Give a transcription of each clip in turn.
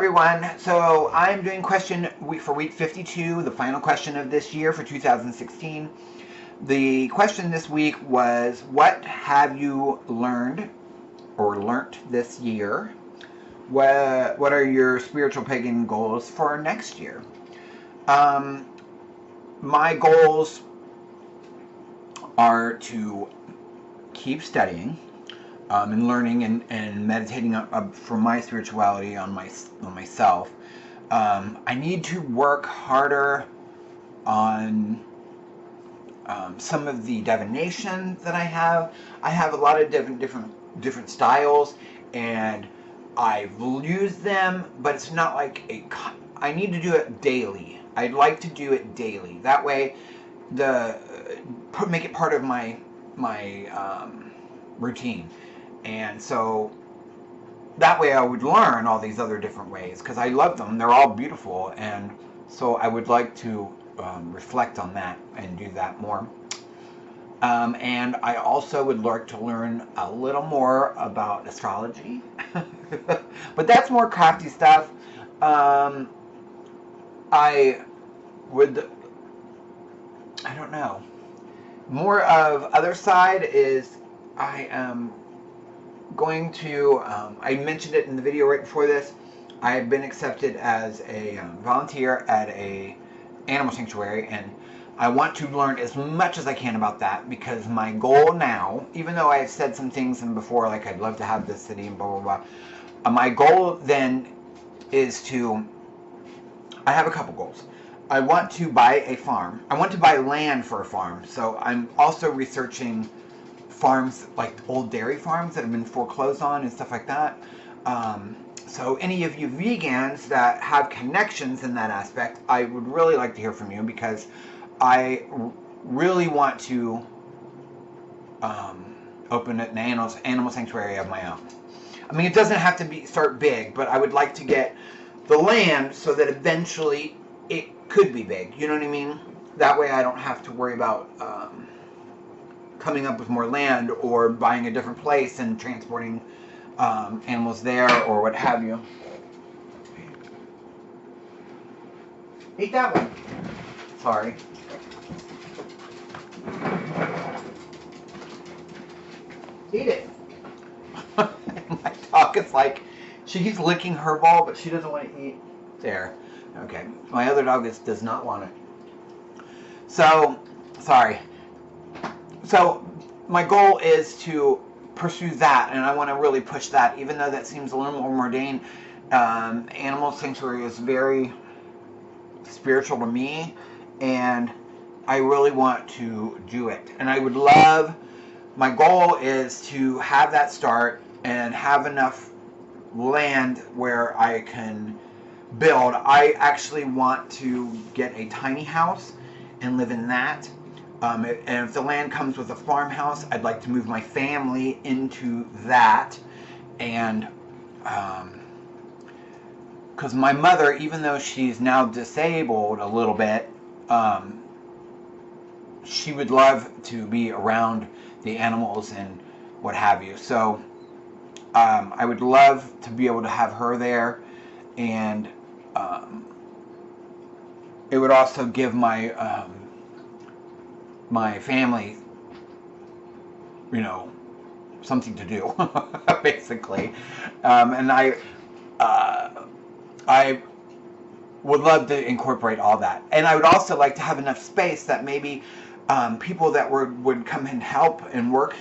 everyone. So I'm doing question for week 52, the final question of this year for 2016. The question this week was, what have you learned or learnt this year? What are your spiritual pagan goals for next year? My goals are to keep studying and learning and meditating for my spirituality on myself. I need to work harder on some of the divination that I have. I have a lot of different styles, and I've used them, but it's not like I need to do it daily. I'd like to do it daily. That way, make it part of my routine. And so that way I would learn all these other different ways, because I love them. They're all beautiful, and so I would like to reflect on that and do that more. And I also would like to learn a little more about astrology. But that's more crafty stuff. I don't know. More of other side is I am going to, I mentioned it in the video right before this, I have been accepted as a volunteer at a animal sanctuary, and I want to learn as much as I can about that, because my goal now, even though I have said some things before, like I'd love to have this city and blah, blah, blah, my goal then is I have a couple goals. I want to buy a farm. I want to buy land for a farm, so I'm also researching farms, like old dairy farms that have been foreclosed on and stuff like that. So any of you vegans that have connections in that aspect, I would really like to hear from you, because I really want to open an animal sanctuary of my own. I mean, it doesn't have to start big, but I would like to get the land so that eventually it could be big. You know what I mean? That way I don't have to worry about coming up with more land or buying a different place and transporting animals there or what have you. Eat that one. Sorry. Eat it. My dog is like, she keeps licking her ball, but she doesn't want to eat. There. Okay. My other dog does not want it. So, sorry. So my goal is to pursue that, and I want to really push that, even though that seems a little more mundane. Animal sanctuary is very spiritual to me, and I really want to do it. And I would love, my goal is to have that start and have enough land where I can build. I actually want to get a tiny house and live in that. And if the land comes with a farmhouse, I'd like to move my family into that. And because my mother, even though she's now disabled a little bit, she would love to be around the animals and what have you. So I would love to be able to have her there, and it would also give my my family, you know, something to do, basically. And I would love to incorporate all that. And I would also like to have enough space that maybe people that would come and help and work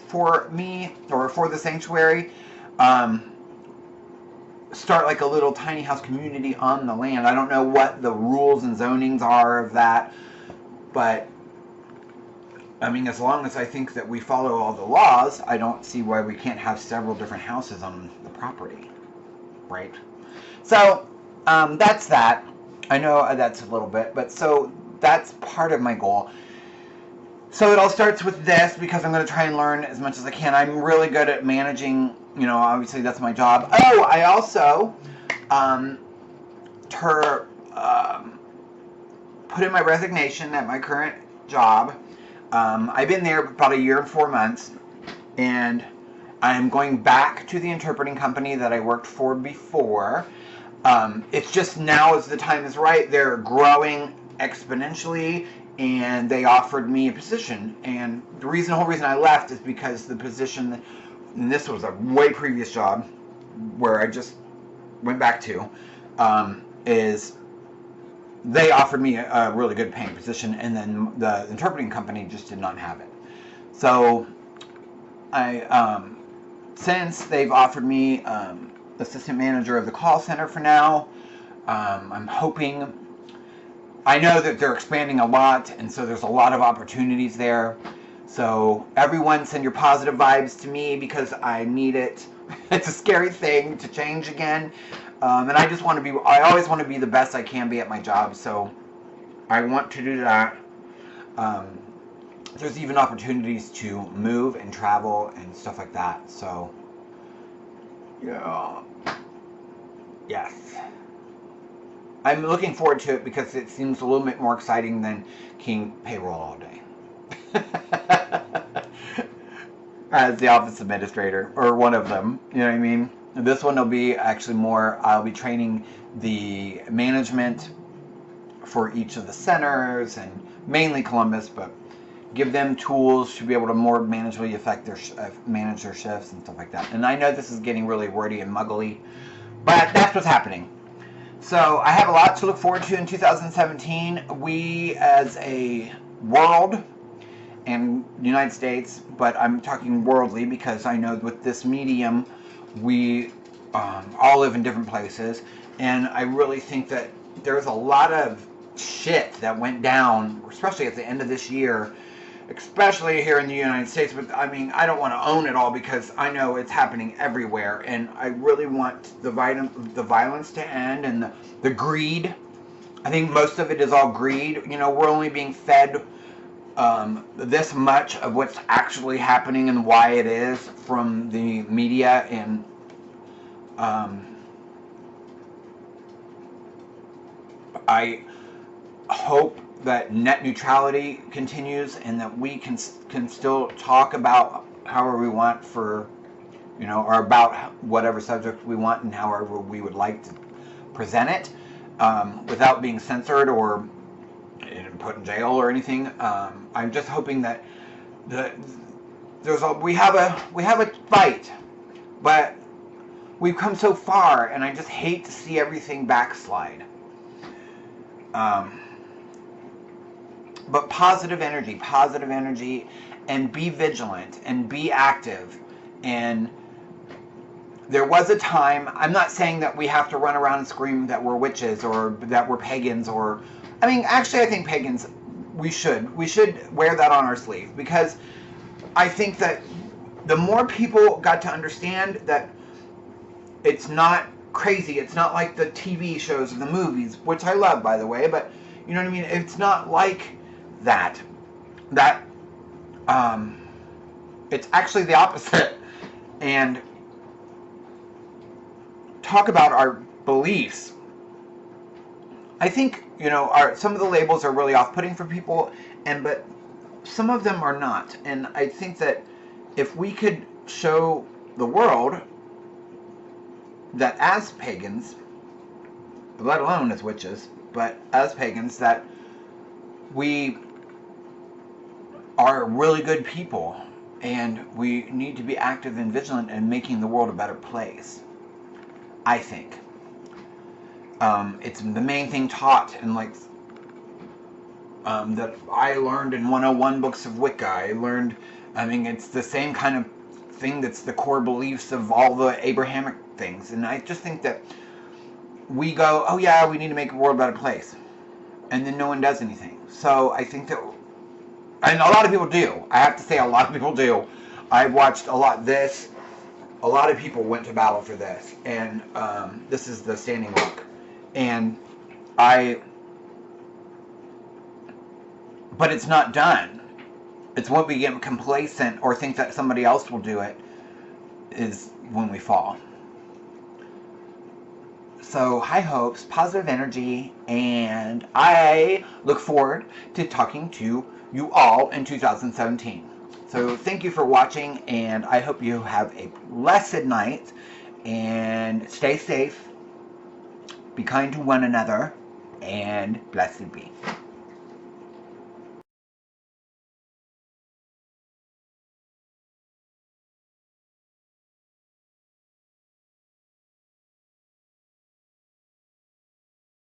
for me or for the sanctuary start like a little tiny house community on the land. I don't know what the rules and zonings are of that, but I mean, as long as I think that we follow all the laws, I don't see why we can't have several different houses on the property, right? So that's that. I know that's a little bit, but so that's part of my goal. So it all starts with this, because I'm going to try and learn as much as I can. I'm really good at managing, you know, obviously that's my job. Oh, I also put in my resignation at my current job. I've been there about 1 year and 4 months, and I'm going back to the interpreting company that I worked for before. It's just now as the time is right. They're growing exponentially, and they offered me a position. And the whole reason I left is because the position, and this was a way previous job where I just went back to, is they offered me a really good paying position, and then the interpreting company just did not have it. So since they've offered me assistant manager of the call center for now, I'm hoping, I know that they're expanding a lot, and so there's a lot of opportunities there. So everyone send your positive vibes to me, because I need it. It's a scary thing to change again. And I always want to be the best I can be at my job, so I want to do that. There's even opportunities to move and travel and stuff like that, so, yeah. Yes. I'm looking forward to it because it seems a little bit more exciting than keying payroll all day. As the office administrator, or one of them, you know what I mean? This one will be actually more, I'll be training the management for each of the centers, and mainly Columbus, but give them tools to be able to more manageably manage their shifts and stuff like that. And I know this is getting really wordy and muggly, but that's what's happening. So I have a lot to look forward to in 2017. We as a world and United States, but I'm talking worldly because I know with this medium we all live in different places, and I really think that there's a lot of shit that went down, especially at the end of this year, especially here in the United States. But I mean, I don't want to own it all because I know it's happening everywhere, and I really want the violence to end, and the greed. I think most of it is all greed. You know, we're only being fed this much of what's actually happening and why it is from the media, and I hope that net neutrality continues, and that we can still talk about however we want for, you know, or about whatever subject we want and however we would like to present it, without being censored or put in jail or anything. I'm just hoping that we have a fight, but we've come so far, and I just hate to see everything backslide. But positive energy, and be vigilant and be active. And there was a time, I'm not saying that we have to run around and scream that we're witches or that we're pagans, or, I mean, actually I think pagans, we should wear that on our sleeve, because I think that the more people got to understand that it's not crazy, it's not like the TV shows or the movies, which I love, by the way, but you know what I mean, it's not like that it's actually the opposite. And talk about our beliefs. I think, you know, some of the labels are really off-putting for people, but some of them are not. And I think that if we could show the world that as pagans, let alone as witches, but as pagans, that we are really good people, and we need to be active and vigilant in making the world a better place, I think. It's the main thing taught in, like, that I learned in 101 books of Wicca. I mean, it's the same kind of thing that's the core beliefs of all the Abrahamic things. And I just think that we go, oh yeah, we need to make the world a better place, and then no one does anything. So I think that, and a lot of people do. I have to say, a lot of people do. I've watched a lot of this. A lot of people went to battle for this, and this is the Standing Rock. And but it's not done. It's when we get complacent or think that somebody else will do it is when we fall. So high hopes, positive energy, and I look forward to talking to you all in 2017. So thank you for watching, and I hope you have a blessed night, and stay safe, Be kind to one another, and blessed be.